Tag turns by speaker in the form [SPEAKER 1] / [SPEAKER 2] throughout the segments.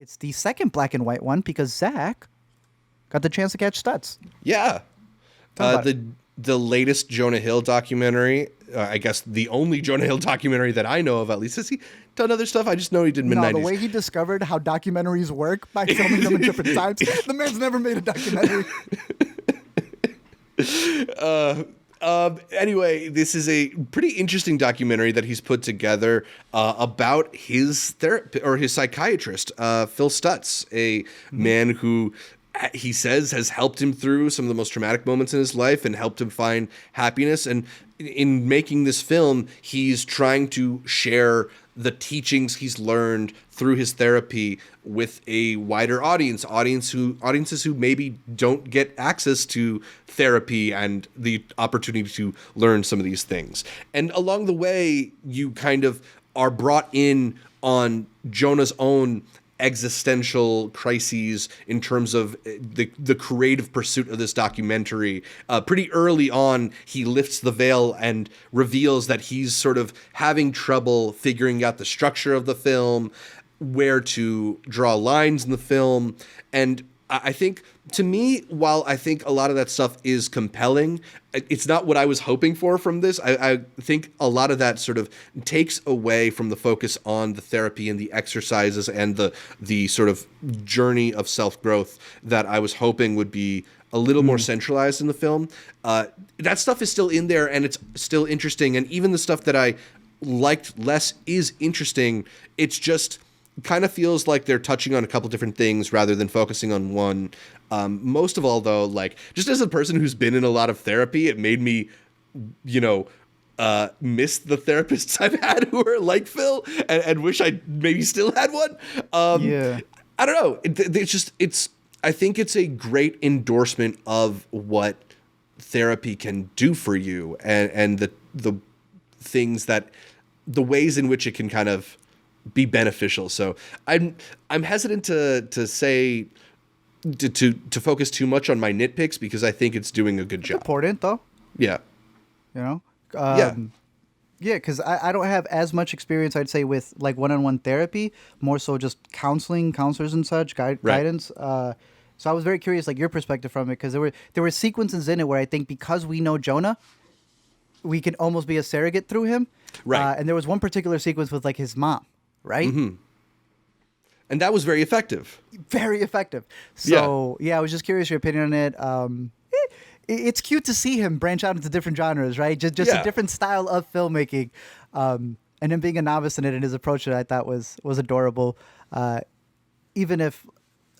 [SPEAKER 1] It's the second black and white one because Zach got the chance to catch Stutz.
[SPEAKER 2] Yeah.
[SPEAKER 1] Tell about it.
[SPEAKER 2] The latest Jonah Hill documentary, I guess the only Jonah Hill documentary that I know of, at least. Has he done other stuff? I just know he did mid-90s.
[SPEAKER 1] No, the way he discovered how documentaries work by filming them in different times. The man's never made a documentary.
[SPEAKER 2] Anyway, this is a pretty interesting documentary that he's put together about his therapist or his psychiatrist, Phil Stutz, a man who he says has helped him through some of the most traumatic moments in his life and helped him find happiness. And in making this film, he's trying to share the teachings he's learned through his therapy with a wider audiences who maybe don't get access to therapy and the opportunity to learn some of these things. And along the way, you kind of are brought in on Jonah's own existential crises in terms of the creative pursuit of this documentary. Pretty early on, he lifts the veil and reveals that he's sort of having trouble figuring out the structure of the film, where to draw lines in the film. And I think, to me, while I think a lot of that stuff is compelling, it's not what I was hoping for from this. I think a lot of that sort of takes away from the focus on the therapy and the exercises and the sort of journey of self-growth that I was hoping would be a little more centralized in the film. That stuff is still in there and it's still interesting. And even the stuff that I liked less is interesting. It's just kind of feels like they're touching on a couple different things rather than focusing on one. Most of all, though, like, just as a person who's been in a lot of therapy, it made me, miss the therapists I've had who are like Phil and wish I maybe still had one.
[SPEAKER 1] Yeah.
[SPEAKER 2] I don't know. I think it's a great endorsement of what therapy can do for you and the things that, the ways in which it can kind of be beneficial. So I'm hesitant to say to focus too much on my nitpicks because I think it's doing a good job.
[SPEAKER 1] Important though.
[SPEAKER 2] Yeah.
[SPEAKER 1] Yeah, because I don't have as much experience, I'd say, with like one-on-one therapy, more so just counselors and such, guidance. So I was very curious, like, your perspective from it, because there were sequences in it where I think because we know Jonah, we can almost be a surrogate through him.
[SPEAKER 2] Right.
[SPEAKER 1] And there was one particular sequence with like his mom, right?
[SPEAKER 2] Mm-hmm. And that was very effective.
[SPEAKER 1] Very effective. So yeah, I was just curious your opinion on it. It's cute to see him branch out into different genres, right? Just a different style of filmmaking. And him being a novice in it and his approach to it, I thought was adorable. Even if,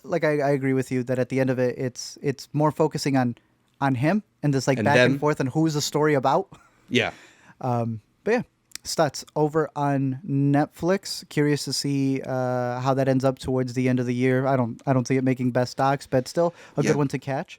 [SPEAKER 1] like, I agree with you that at the end of it, it's more focusing on him and this like back and forth and who's the story about.
[SPEAKER 2] Yeah.
[SPEAKER 1] But yeah, Stutz over on Netflix. Curious to see how that ends up towards the end of the year. I don't see it making best docs, but still a good one to catch.